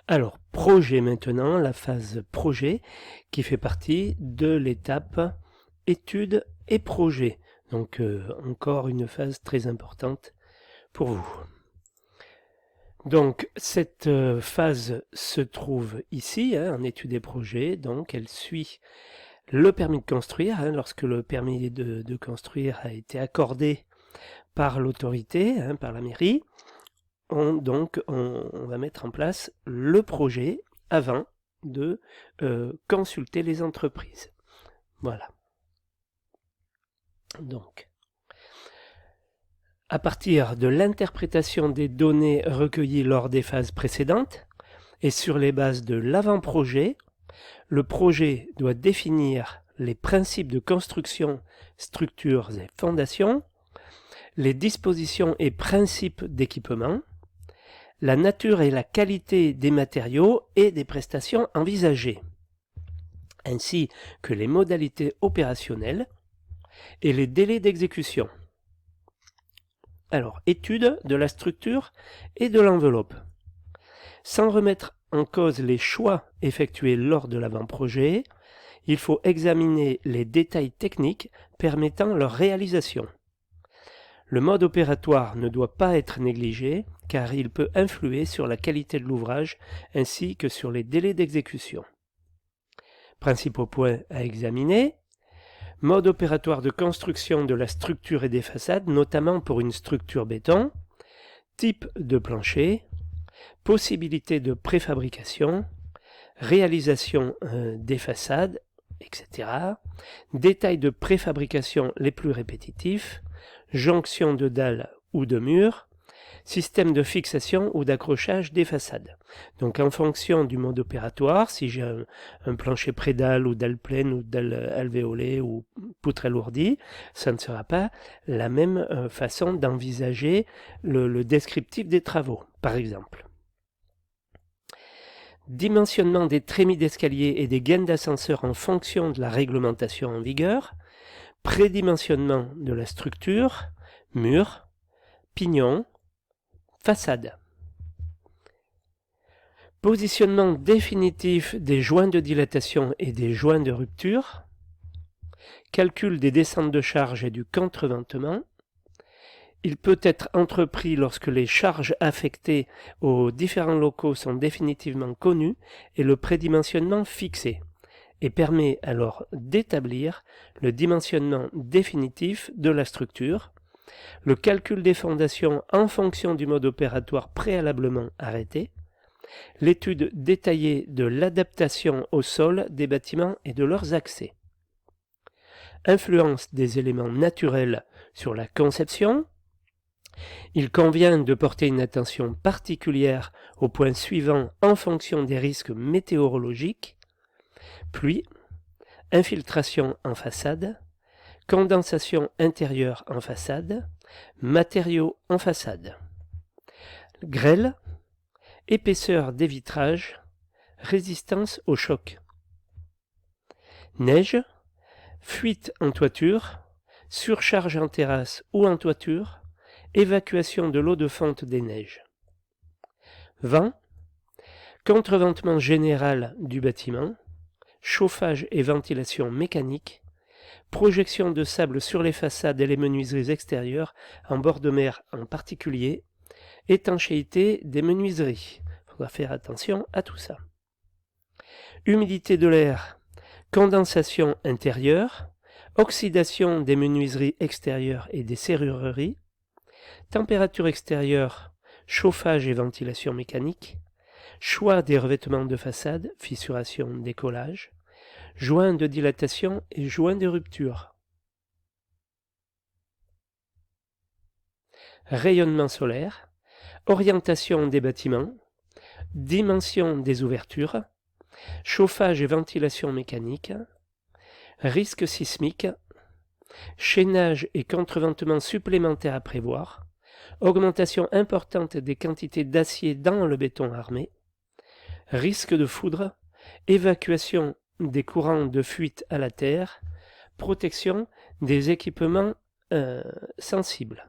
Alors, projet maintenant, la phase projet qui fait partie de l'étape études et projet. Donc encore une phase très importante pour vous. Donc cette phase se trouve ici, en études et projets, donc elle suit le permis de construire, lorsque le permis de construire a été accordé par l'autorité, par la mairie. On va mettre en place le projet avant de consulter les entreprises. Voilà. Donc, à partir de l'interprétation des données recueillies lors des phases précédentes et sur les bases de l'avant-projet, le projet doit définir les principes de construction, structures et fondations, les dispositions et principes d'équipement, la nature et la qualité des matériaux et des prestations envisagées, ainsi que les modalités opérationnelles et les délais d'exécution. Alors, étude de la structure et de l'enveloppe. Sans remettre en cause les choix effectués lors de l'avant-projet, il faut examiner les détails techniques permettant leur réalisation. Le mode opératoire ne doit pas être négligé car il peut influer sur la qualité de l'ouvrage ainsi que sur les délais d'exécution. Principaux points à examiner. Mode opératoire de construction de la structure et des façades, notamment pour une structure béton. Type de plancher. Possibilité de préfabrication. Réalisation des façades, etc. Détails de préfabrication les plus répétitifs. Jonction de dalles ou de murs, système de fixation ou d'accrochage des façades. Donc en fonction du mode opératoire, si j'ai un plancher pré-dalle ou dalle pleine ou dalle alvéolée ou poutre alourdie, ça ne sera pas la même façon d'envisager le descriptif des travaux, par exemple. Dimensionnement des trémies d'escalier et des gaines d'ascenseur en fonction de la réglementation en vigueur. Prédimensionnement de la structure, mur, pignon, façade. Positionnement définitif des joints de dilatation et des joints de rupture. Calcul des descentes de charge et du contreventement. Il peut être entrepris lorsque les charges affectées aux différents locaux sont définitivement connues et le prédimensionnement fixé, et permet alors d'établir le dimensionnement définitif de la structure, le calcul des fondations en fonction du mode opératoire préalablement arrêté, l'étude détaillée de l'adaptation au sol des bâtiments et de leurs accès. Influence des éléments naturels sur la conception. Il convient de porter une attention particulière aux points suivants en fonction des risques météorologiques. Pluie, infiltration en façade, condensation intérieure en façade, matériaux en façade. Grêle, épaisseur des vitrages, résistance au choc. Neige, fuite en toiture, surcharge en terrasse ou en toiture, évacuation de l'eau de fonte des neiges. Vent, contreventement général du bâtiment, chauffage et ventilation mécanique, projection de sable sur les façades et les menuiseries extérieures, en bord de mer en particulier, étanchéité des menuiseries. Il faudra faire attention à tout ça. Humidité de l'air, condensation intérieure, oxydation des menuiseries extérieures et des serrureries, température extérieure, chauffage et ventilation mécanique, choix des revêtements de façade, fissuration, décollage, joints de dilatation et joints de rupture. Rayonnement solaire, orientation des bâtiments, dimension des ouvertures, chauffage et ventilation mécanique, risque sismique, chaînage et contreventement supplémentaires à prévoir, augmentation importante des quantités d'acier dans le béton armé, risque de foudre, évacuation des courants de fuite à la terre, protection des équipements sensibles.